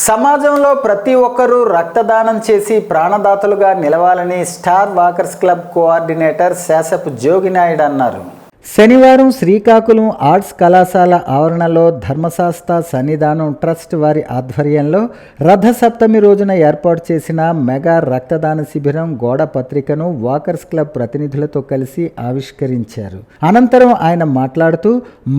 సమాజంలో ప్రతి ఒక్కరూ రక్తదానం చేసి ప్రాణదాతలుగా నిలవాలని star Walkers club coordinator శాసపు Jogi Naidu అన్నారు. శనివారం శ్రీకాకుళం ఆర్ట్స్ కళాశాల ఆవరణలో ధర్మశాస్త్ర సన్నిధానం ట్రస్ట్ వారి ఆధ్వర్యంలో రథసప్తమి రోజున ఏర్పాటు చేసిన మెగా రక్తదాన శిబిరం గోడ పత్రికను వాకర్స్ క్లబ్ ప్రతినిధులతో కలిసి ఆవిష్కరించారు. అనంతరం ఆయన మాట్లాడుతూ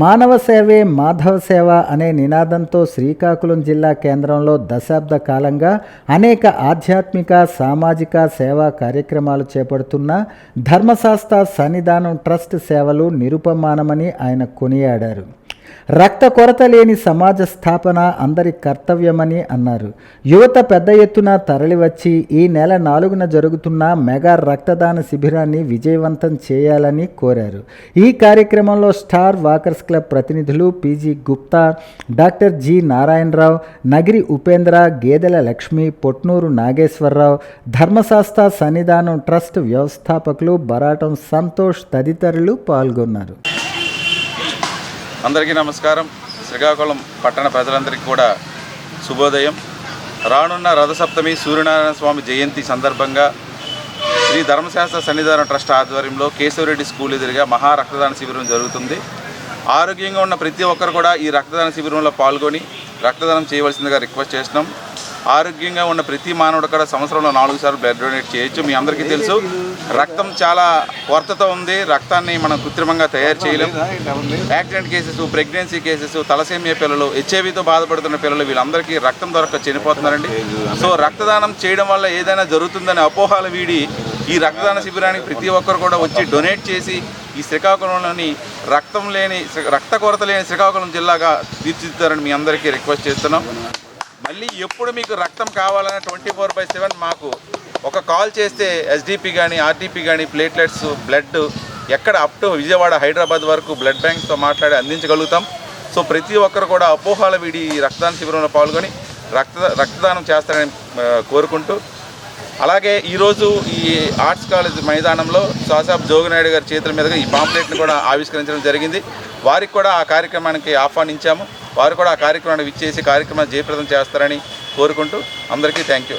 మానవ సేవే మాధవ సేవ అనే నినాదంతో శ్రీకాకుళం జిల్లా కేంద్రంలో దశాబ్ద కాలంగా అనేక ఆధ్యాత్మిక సామాజిక సేవా కార్యక్రమాలు చేపడుతున్న ధర్మశాస్త్ర సన్నిధానం ట్రస్ట్ సేవలు నిరుపమానమని ఆయన కొనియాడారు. రక్త కొరత లేని సమాజ స్థాపన అందరి కర్తవ్యమని అన్నారు. యువత పెద్ద ఎత్తున తరలివచ్చి ఈ నెల 4న జరుగుతున్న మెగా రక్తదాన శిబిరాన్ని విజయవంతం చేయాలని కోరారు. ఈ కార్యక్రమంలో స్టార్ వాకర్స్ క్లబ్ ప్రతినిధులు PG Gupta, doctor G Narayanarao, Nagiri Upendra, Gedela Lakshmi, Potnuru Nageswararao, ధర్మశాస్త్ర సన్నిధానం ట్రస్ట్ వ్యవస్థాపకులు బరాటం సంతోష్ తదితరులు పాల్గొన్నారు. అందరికీ నమస్కారం. శ్రీకాకుళం పట్టణ ప్రజలందరికీ కూడా శుభోదయం. రానున్న రథసప్తమి సూర్యనారాయణ స్వామి జయంతి సందర్భంగా శ్రీ ధర్మశాస్త్ర సన్నిధానం ట్రస్ట్ ఆధ్వర్యంలో కేశవరెడ్డి స్కూల్ ఎదురుగా మహా రక్తదాన శిబిరం జరుగుతుంది. ఆరోగ్యంగా ఉన్న ప్రతి ఒక్కరు కూడా ఈ రక్తదాన శిబిరంలో పాల్గొని రక్తదానం చేయవలసిందిగా రిక్వెస్ట్ చేస్తున్నాం. ఆరోగ్యంగా ఉన్న ప్రతి మానవుడు కూడా సంవత్సరంలో 4 సార్లు బ్లడ్ డొనేట్ చేయొచ్చు. మీ అందరికీ తెలుసు, రక్తం చాలా కొరతతో ఉంది. రక్తాన్ని మనం కృత్రిమంగా తయారు చేయలేం. Accident cases, pregnancy cases, thalassaemia పిల్లలు, హెచ్ఐవితో బాధపడుతున్న పిల్లలు వీళ్ళందరికీ రక్తం దొరక్క చనిపోతున్నారండి. సో రక్తదానం చేయడం వల్ల ఏదైనా జరుగుతుందని అపోహలు వీడి ఈ రక్తదాన శిబిరానికి ప్రతి ఒక్కరు కూడా వచ్చి డొనేట్ చేసి ఈ శ్రీకాకుళంలోని రక్త కొరత లేని శ్రీకాకుళం జిల్లాగా తీర్చిదిద్దారని మీ అందరికీ రిక్వెస్ట్ చేస్తున్నాం. మళ్ళీ ఎప్పుడు మీకు రక్తం కావాలన్నా 24/7 మాకు ఒక కాల్ చేస్తే ఎస్డిపి కానీ ఆర్టీపీ కానీ ప్లేట్లెట్స్ బ్లడ్ ఎక్కడ అప్ టు విజయవాడ హైదరాబాద్ వరకు బ్లడ్ బ్యాంక్స్తో మాట్లాడి అందించగలుగుతాం. సో ప్రతి ఒక్కరు కూడా అపోహల వీడి రక్తదాన శిబిరంలో పాల్గొని రక్తదానం చేస్తారని కోరుకుంటూ, అలాగే ఈరోజు ఈ ఆర్ట్స్ కాలేజ్ మైదానంలో శాసపు జోగినాయుడు గారి చేతుల మీదుగా ఈ పాంప్లెట్ని కూడా ఆవిష్కరించడం జరిగింది. వారికి కూడా ఆ కార్యక్రమానికి ఆహ్వానించాము. వారు కూడా ఆ కార్యక్రమాన్ని విచ్చేసి కార్యక్రమాన్ని జయప్రదం చేస్తారని కోరుకుంటూ అందరికీ థ్యాంక్ యూ.